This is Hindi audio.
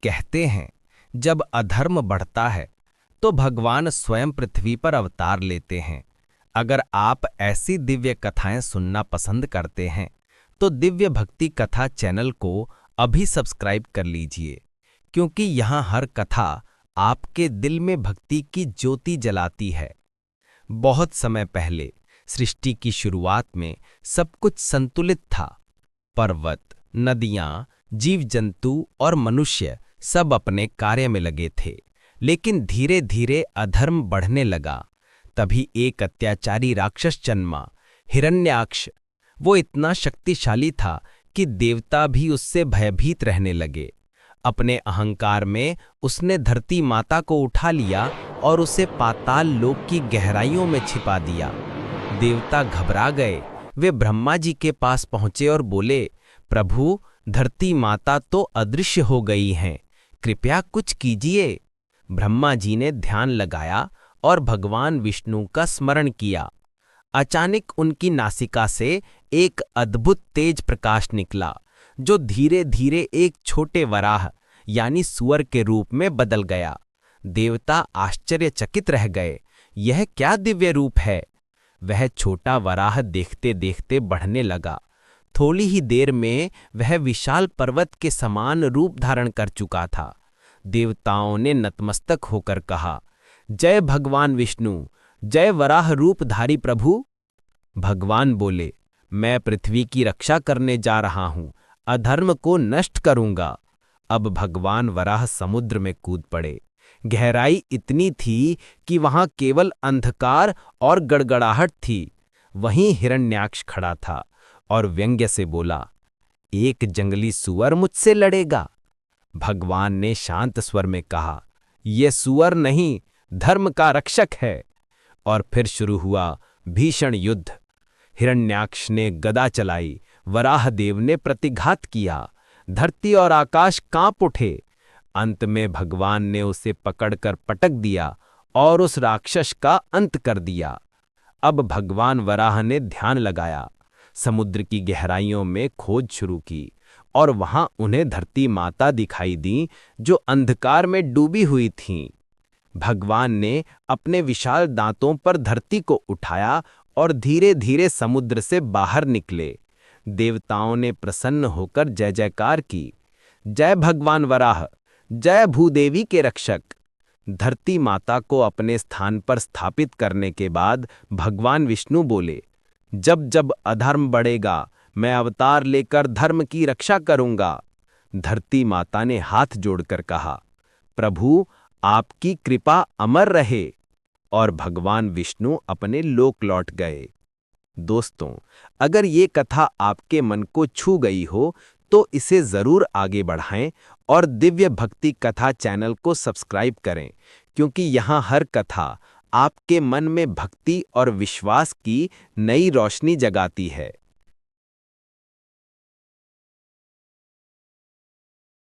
कहते हैं, जब अधर्म बढ़ता है तो भगवान स्वयं पृथ्वी पर अवतार लेते हैं। अगर आप ऐसी दिव्य कथाएं सुनना पसंद करते हैं तो दिव्य भक्ति कथा चैनल को अभी सब्सक्राइब कर लीजिए, क्योंकि यहाँ हर कथा आपके दिल में भक्ति की ज्योति जलाती है। बहुत समय पहले सृष्टि की शुरुआत में सब कुछ संतुलित था। पर्वत, नदियां, जीव जंतु और मनुष्य सब अपने कार्य में लगे थे, लेकिन धीरे धीरे अधर्म बढ़ने लगा। तभी एक अत्याचारी राक्षस जन्मा, हिरण्याक्ष। वो इतना शक्तिशाली था कि देवता भी उससे भयभीत रहने लगे। अपने अहंकार में उसने धरती माता को उठा लिया और उसे पाताल लोक की गहराइयों में छिपा दिया। देवता घबरा गए। वे ब्रह्मा जी के पास पहुंचे और बोले, प्रभु, धरती माता तो अदृश्य हो गई हैं, कृपया कुछ कीजिए। ब्रह्मा जी ने ध्यान लगाया और भगवान विष्णु का स्मरण किया। अचानक उनकी नासिका से एक अद्भुत तेज प्रकाश निकला, जो धीरे धीरे एक छोटे वराह यानी सुअर के रूप में बदल गया। देवता आश्चर्यचकित रह गए। यह क्या दिव्य रूप है? वह छोटा वराह देखते देखते बढ़ने लगा। थोड़ी ही देर में वह विशाल पर्वत के समान रूप धारण कर चुका था। देवताओं ने नतमस्तक होकर कहा, जय भगवान विष्णु, जय वराह रूपधारी प्रभु। भगवान बोले, मैं पृथ्वी की रक्षा करने जा रहा हूं, अधर्म को नष्ट करूंगा। अब भगवान वराह समुद्र में कूद पड़े। गहराई इतनी थी कि वहां केवल अंधकार और गड़गड़ाहट थी। वहीं हिरण्याक्ष खड़ा था और व्यंग्य से बोला, एक जंगली सुअर मुझसे लड़ेगा। भगवान ने शांत स्वर में कहा, यह सुअर नहीं, धर्म का रक्षक है। और फिर शुरू हुआ भीषण युद्ध। हिरण्याक्ष ने गदा चलाई, वराहदेव ने प्रतिघात किया। धरती और आकाश कांप उठे। अंत में भगवान ने उसे पकड़कर पटक दिया और उस राक्षस का अंत कर दिया। अब भगवान वराह ने ध्यान लगाया, समुद्र की गहराइयों में खोज शुरू की और वहां उन्हें धरती माता दिखाई दी, जो अंधकार में डूबी हुई थीं। भगवान ने अपने विशाल दांतों पर धरती को उठाया और धीरे धीरे समुद्र से बाहर निकले। देवताओं ने प्रसन्न होकर जय जयकार की, जय भगवान वराह, जय भूदेवी के रक्षक। धरती माता को अपने स्थान पर स्थापित करने के बाद भगवान विष्णु बोले, जब जब अधर्म बढ़ेगा, मैं अवतार लेकर धर्म की रक्षा करूंगा। धरती माता ने हाथ जोड़कर कहा, प्रभु, आपकी कृपा अमर रहे। और भगवान विष्णु अपने लोक लौट गए। दोस्तों, अगर ये कथा आपके मन को छू गई हो तो इसे जरूर आगे बढ़ाएं और दिव्य भक्ति कथा चैनल को सब्सक्राइब करें, क्योंकि यहाँ हर कथा आपके मन में भक्ति और विश्वास की नई रोशनी जगाती है।